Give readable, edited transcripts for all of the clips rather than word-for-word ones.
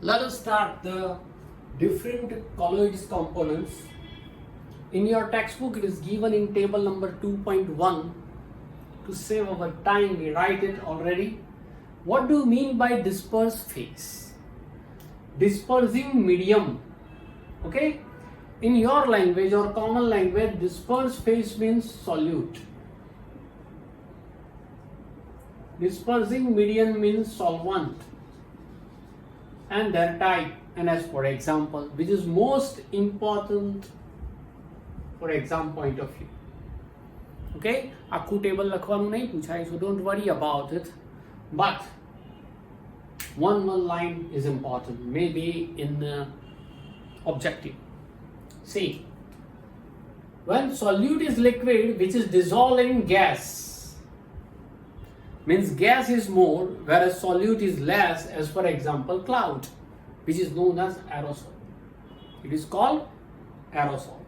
Let us start the different colloids components. In your textbook, it is given in table number 2.1. To save our time, we write it already. What do you mean by disperse phase? Dispersing medium. Okay? In your language or common language, disperse phase means solute. Dispersing medium means solvent. And their type, and as for example, which is most important for exam point of view. Okay, આખું table લખવાનું નહીં પૂછાય, so don't worry about it, but one line is important, maybe in objective. See, when solute is liquid which is dissolved in gas, means gas is more whereas solute is less, as for example cloud, which is known as aerosol. It is called aerosol.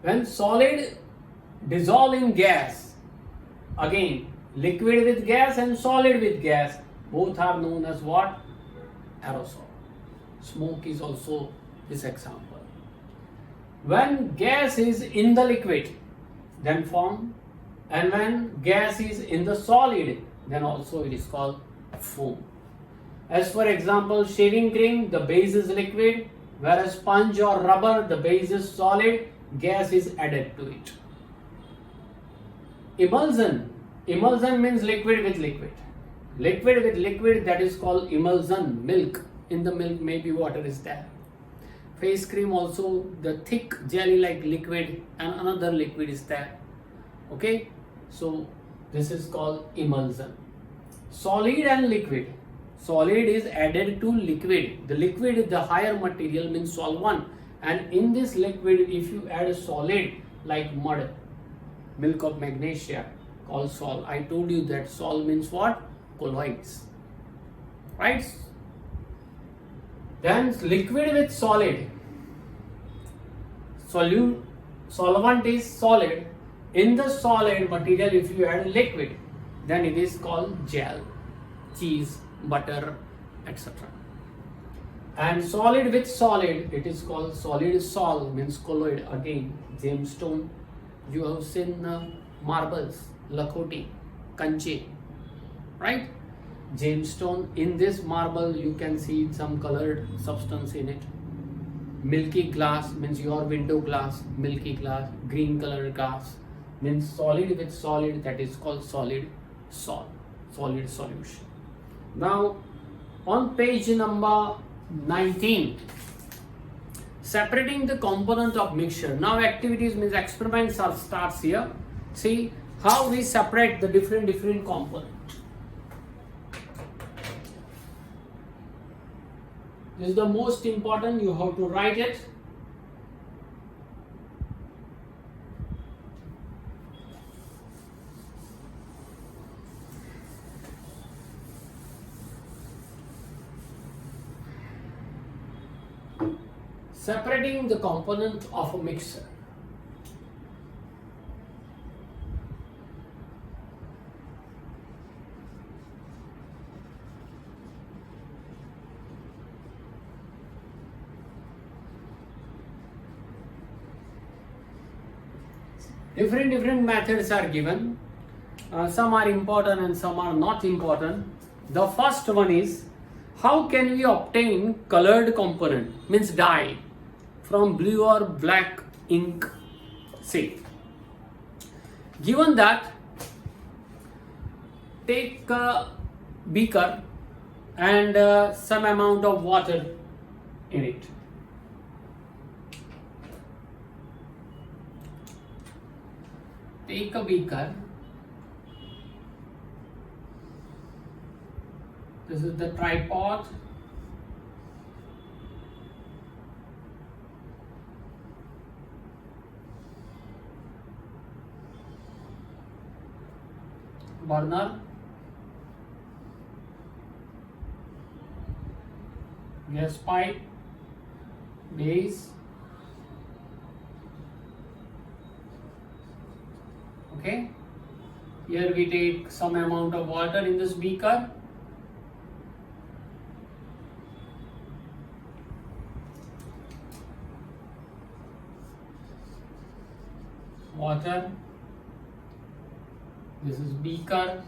When solid dissolve in gas, again liquid with gas and solid with gas, both are known as what? Aerosol. Smoke is also this example. When gas is in the liquid, then form, and when gas is in the solid, then also it is called foam. As for example, shaving cream, the base is liquid, whereas sponge or rubber, the base is solid, gas is added to it. Emulsion means liquid with liquid. Liquid with liquid, that is called emulsion. Milk, in the milk maybe water is there. Face cream also, the thick jelly like liquid and another liquid is there. Okay, so this is called emulsion. Solid and liquid. Solid is added to liquid. The liquid, the higher material, means solvent, and in this liquid if you add a solid like mud, milk of magnesia, called sol. I told you that sol means what? Colloids, right? Then liquid with solid. Solvent is solid. In the solid material if you add liquid, then it is called gel, cheese, butter, etc. And solid with solid, it is called solid sol, means colloid. Again, gemstone, you have seen marbles, lakhoti, kanche, right? Gemstone, in this marble you can see some colored substance in it. Milky glass means your window glass, milky glass. Green colored glass means solid with solid, that is called solid sol, solid solution. Now on page number 19, separating the component of mixture. Now activities means experiments are starts here. See how we separate the different components. This is the most important, you have to write it. Separating the component of a mixture. Different methods are given. Some are important and some are not important. The first one is, how can we obtain colored component, means dye, from blue or black ink? Say, given that, take a beaker and some amount of water in it. Take a beaker. This is the tripod. Burner. Gas pipe. Base. Okay, here we take some amount of water in this beaker water, this is beaker.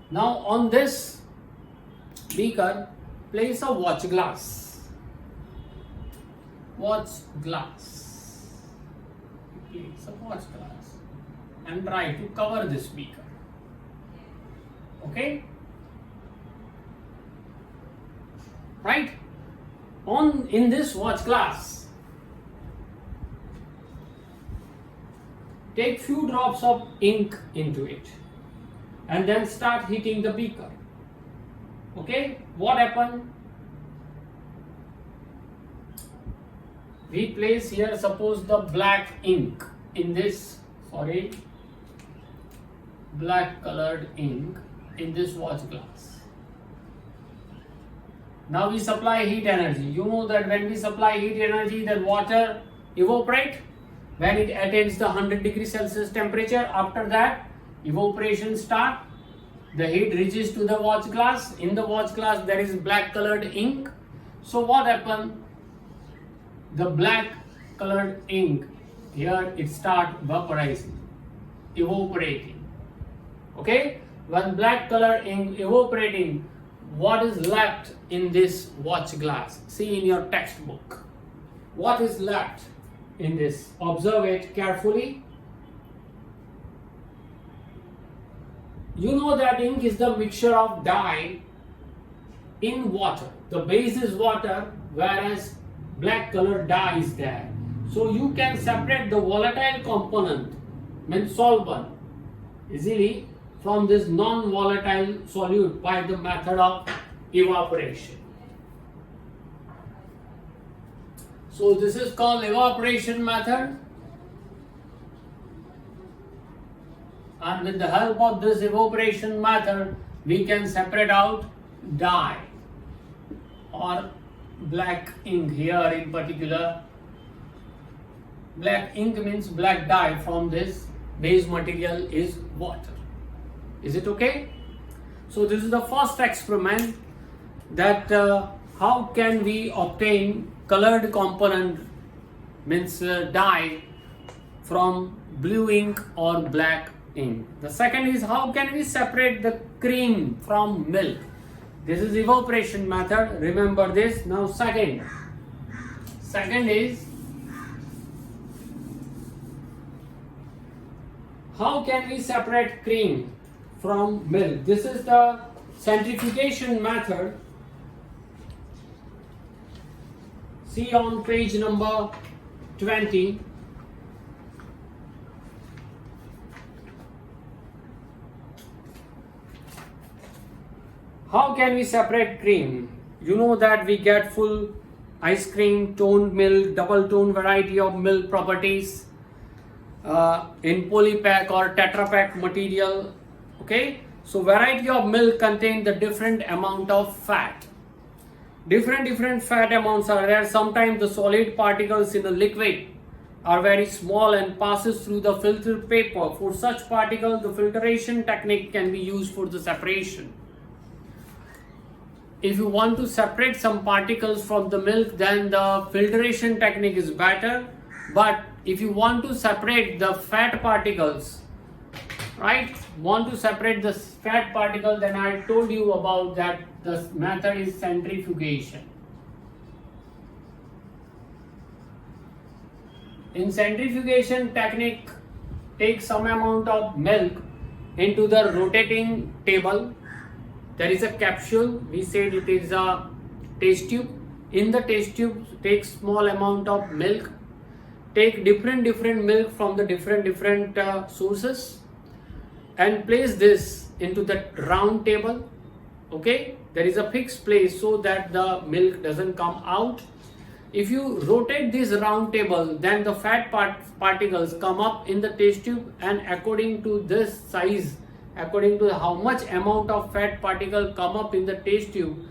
Now on this beaker, place a watch glass. Watch glass. Place a watch glass and try to cover this beaker. Okay? Right? In this watch glass, take few drops of ink into it and then start heating the beaker. Okay, what happened? We place here, suppose, the black ink in this, black colored ink in this watch glass. Now we supply heat energy. You know that when we supply heat energy, then water evaporate when it attains the 100 degrees Celsius temperature. After that, evaporation start. The heat reaches to the watch glass. In the watch glass, there is black colored ink. So what happened? The black colored ink here, it start vaporizing, evaporating. Okay? When black colored ink evaporating, what is left in this watch glass? See in your textbook. What is left in this? Observe it carefully. You know that ink is the mixture of dye in water. The base is water, whereas black color dye is there. So you can separate the volatile component, means solvent, easily from this non-volatile solute by the method of evaporation. So this is called evaporation method. And with the help of this evaporation method, we can separate out dye or black ink. Here in particular, black ink means black dye. From this base material is water. Is it okay? So this is the first experiment, that how can we obtain colored component, means dye, from blue ink or black ink. The second is, how can we separate the cream from milk? This is evaporation method. Remember this. Now second is, how can we separate cream from milk? This is the centrifugation method. See on page number 20. How can we separate cream? You know that we get full ice cream, toned milk, double tone variety of milk properties in polypack or tetra pack material. Okay, so variety of milk contain the different amount of fat. Different fat amounts are there. Sometimes the solid particles in the liquid are very small and passes through the filter paper. For such particles, the filtration technique can be used for the separation. If you want to separate some particles from the milk, then the filtration technique is better. But if you want to separate the fat particles, right, then I told you about that. The method is centrifugation. In centrifugation technique, take some amount of milk into the rotating table. There is a capsule. We said it is a test tube. In the test tube, take small amount of milk. Take different milk from the different sources and place this into the round table. Okay, there is a fixed place so that the milk doesn't come out. If you rotate this round table, then the fat particles come up in the test tube, and according to this size, according to how much amount of fat particle come up in the test tube,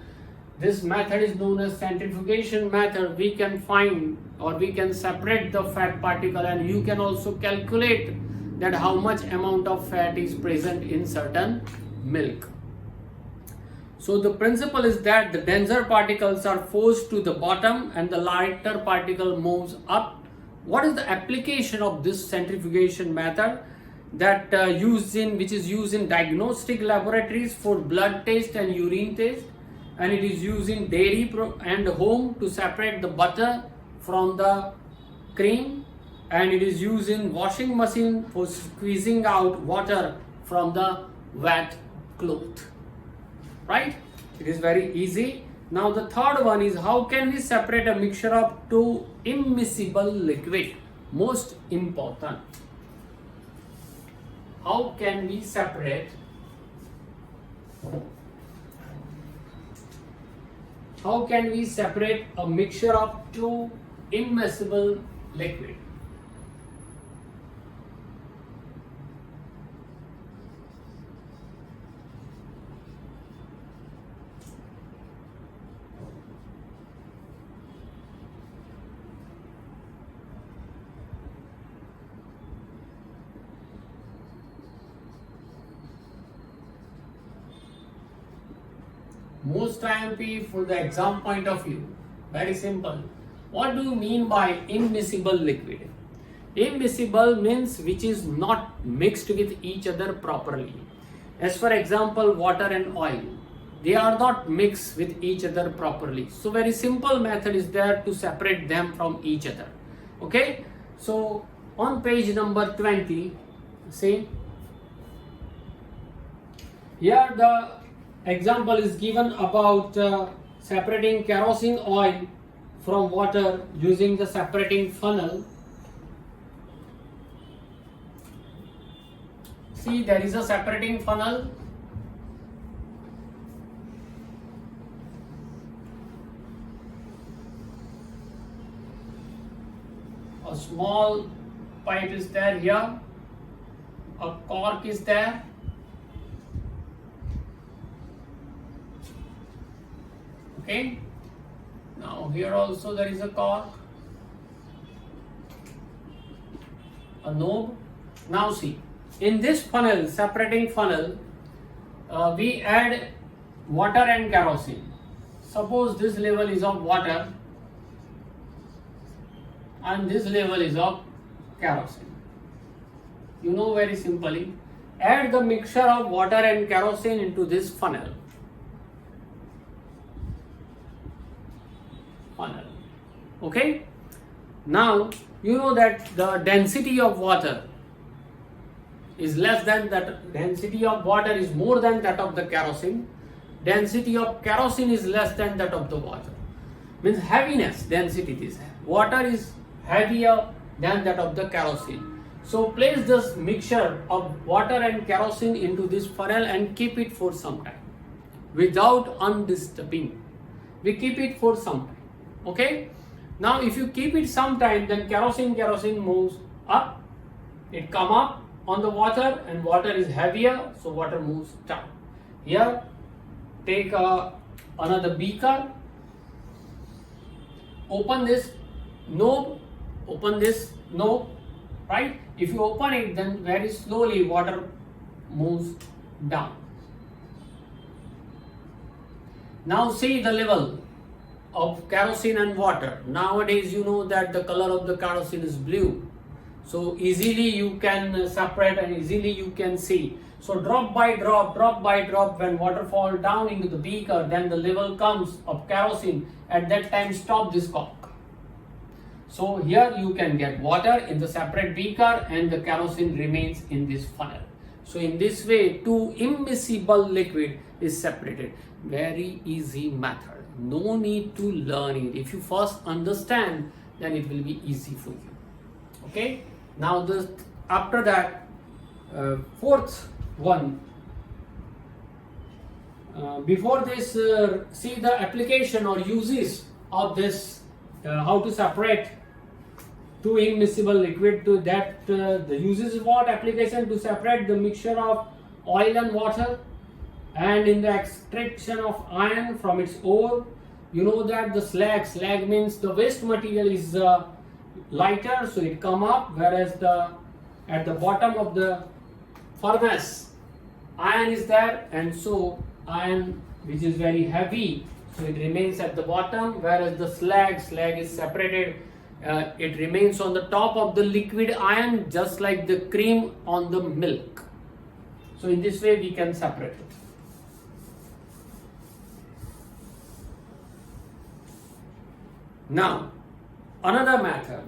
this method is known as centrifugation method. We can find, or we can separate the fat particle, and you can also calculate that how much amount of fat is present in certain milk. So the principle is that the denser particles are forced to the bottom and the lighter particle moves up, what is the application of this centrifugation method that which is used in diagnostic laboratories for blood test and urine test, and it is used in dairy and home to separate the butter from the cream, and it is used in washing machine for squeezing out water from the wet cloth, right? It is very easy. Now the third one is, how can we separate a mixture of two immiscible liquid? Most important. How can we separate a mixture of two immiscible liquid? Most IMP for the exam point of view, very simple. What do you mean by immiscible liquid? Immiscible means which is not mixed with each other properly. As for example, water and oil, they are not mixed with each other properly. So very simple method is there to separate them from each other. Okay, so on page number 20, see here the example is given about separating kerosene oil from water using the separating funnel. See, there is a separating funnel. A small pipe is there here. A cork is there. Okay. Now here also there is a cork, a knob. Now see, in this funnel, separating funnel, we add water and kerosene. Suppose this level is of water and this level is of kerosene. You know very simply, add the mixture of water and kerosene into this funnel. Okay, now you know that the density of water is less than that, density of water is more than that of the kerosene, density of kerosene is less than that of the water, means heaviness density is, water is heavier than that of the kerosene. So place this mixture of water and kerosene into this funnel and keep it for some time without undisturbing. We keep it for some time. Okay, now if you keep it some time, then kerosene moves up, it come up on the water and water is heavier, so water moves down. Here take another beaker, open this knob, right? If you open it, then very slowly water moves down. Now see the level of kerosene and water. Nowadays you know that the color of the kerosene is blue, so easily you can separate and easily you can see. So drop by drop, when water falls down into the beaker, then the level comes of kerosene. At that time stop this cork. So here you can get water in the separate beaker and the kerosene remains in this funnel. So in this way two immiscible liquid is separated. Very easy method. No need to learn it. If you first understand, then it will be easy for you. Okay. Now after that, fourth one. Before this, see the application or uses of this. How to separate two immiscible liquid. To that, the uses is what? Application to separate the mixture of oil and water, and in the extraction of iron from its ore. You know that the slag means the waste material is lighter, so it come up, whereas at the bottom of the furnace iron is there, and so iron which is very heavy, so it remains at the bottom, whereas the slag is separated it remains on the top of the liquid ion just like the cream on the milk. So in this way we can separate it. Now another method,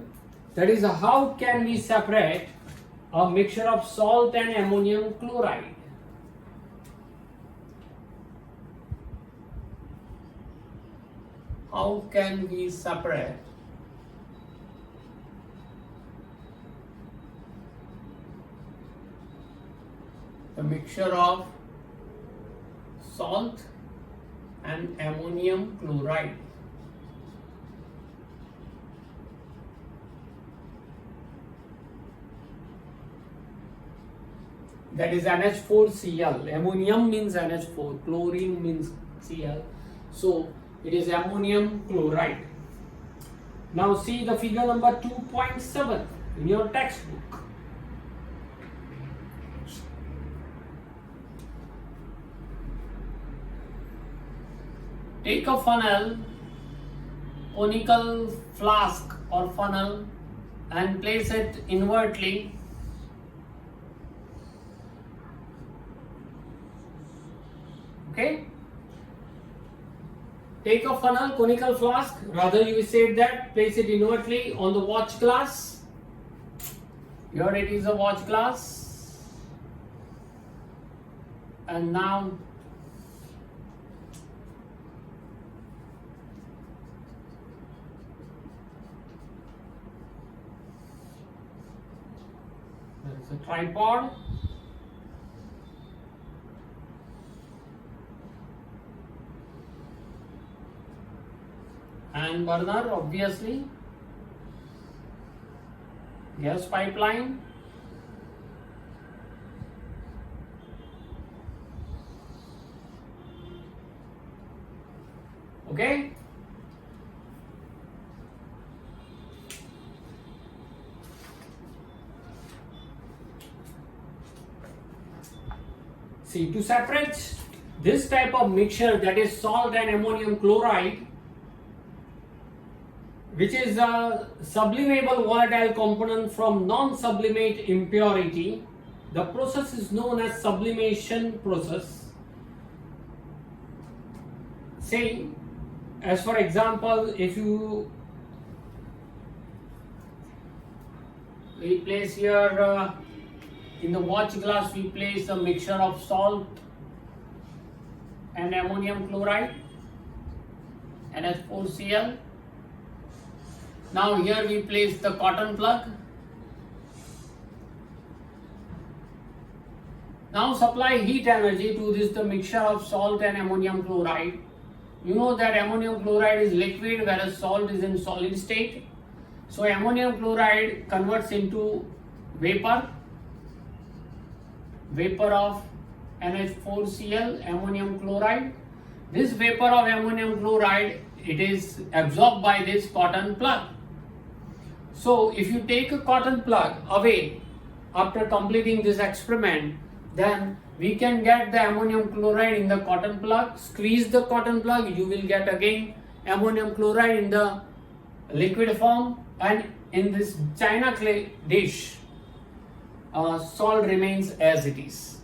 that is how can we separate a mixture of salt and ammonium chloride. How can we separate the mixture of salt and ammonium chloride? That is NH4Cl. Ammonium means NH4, chlorine means Cl. So it is ammonium chloride. Now see the figure number 2.7 in your textbook. Take a funnel, conical flask or funnel, and place it invertly. Okay? Take a funnel, conical flask, rather you said that, place it invertly on the watch glass. Here it is a watch glass. And now there is a tripod. And burner, obviously, gas pipeline, okay. See, to separate this type of mixture, that is salt and ammonium chloride, which is a sublimable volatile component from non-sublimate impurity, the process is known as sublimation process. Say, as for example, if we place here in the watch glass, we place a mixture of salt and ammonium chloride, NH4Cl. Now here we place the cotton plug. Now supply heat energy to this the mixture of salt and ammonium chloride. You know that ammonium chloride is liquid whereas salt is in solid state. So ammonium chloride converts into vapor of NH4Cl, ammonium chloride. This vapor of ammonium chloride, it is absorbed by this cotton plug. So if you take a cotton plug away after completing this experiment, then we can get the ammonium chloride in the cotton plug. Squeeze the cotton plug, you will get again ammonium chloride in the liquid form, and in this china clay dish, salt remains as it is.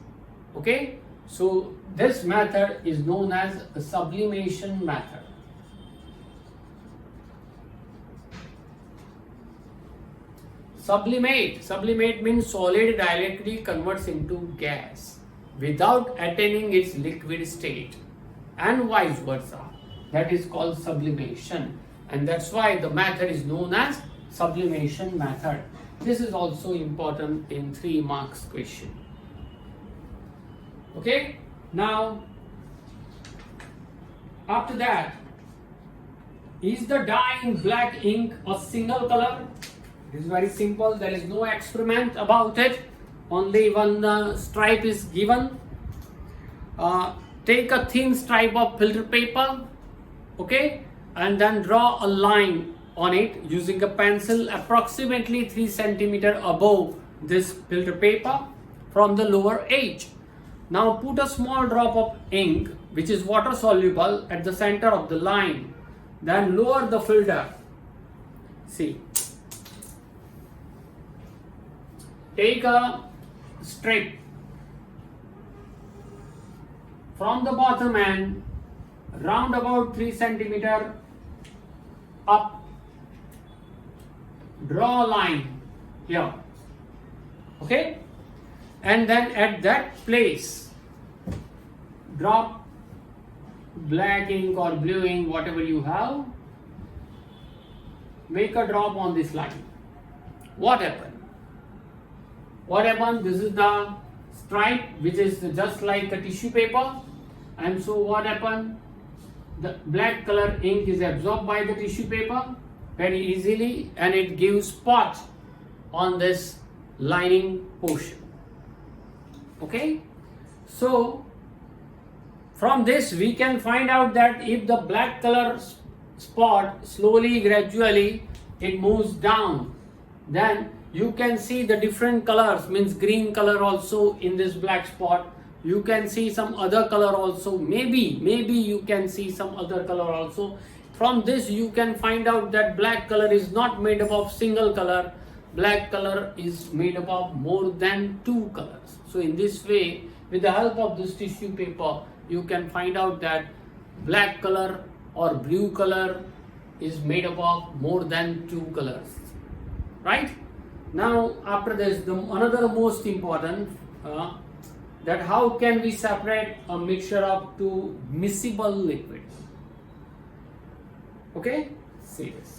Okay, so this method is known as the sublimation method. Sublimate means solid directly converts into gas without attaining its liquid state, and vice versa. That is called sublimation, and that's why the method is known as sublimation method. This is also important in 3 marks question. Okay, now after that, is the dye in black ink a single color? It is very simple. There is no experiment about it. Only one stripe is given. Take a thin stripe of filter paper, okay, and then draw a line on it using a pencil approximately 3 cm above this filter paper from the lower edge. Now put a small drop of ink, which is water soluble, at the center of the line. Then lower the filter. See, take a strip from the bottom end round about 3 centimeter up, draw a line here, okay, and then at that place drop black ink or blue ink, whatever you have, make a drop on this line. What happened? This is the stripe which is just like a tissue paper, and so what happened? The black color ink is absorbed by the tissue paper very easily, and it gives spot on this lining portion. Okay, so from this we can find out that if the black color spot slowly, gradually it moves down, then you can see the different colors, means green color also in this black spot. You can see some other color also, maybe you can see some other color also. From this you can find out that black color is not made up of single color. Black color is made up of more than 2 colors. So in this way, with the help of this tissue paper, you can find out that black color or blue color is made up of more than 2 colors, right? Now after this, another most important, that how can we separate a mixture of 2 miscible liquids? Okay, see this.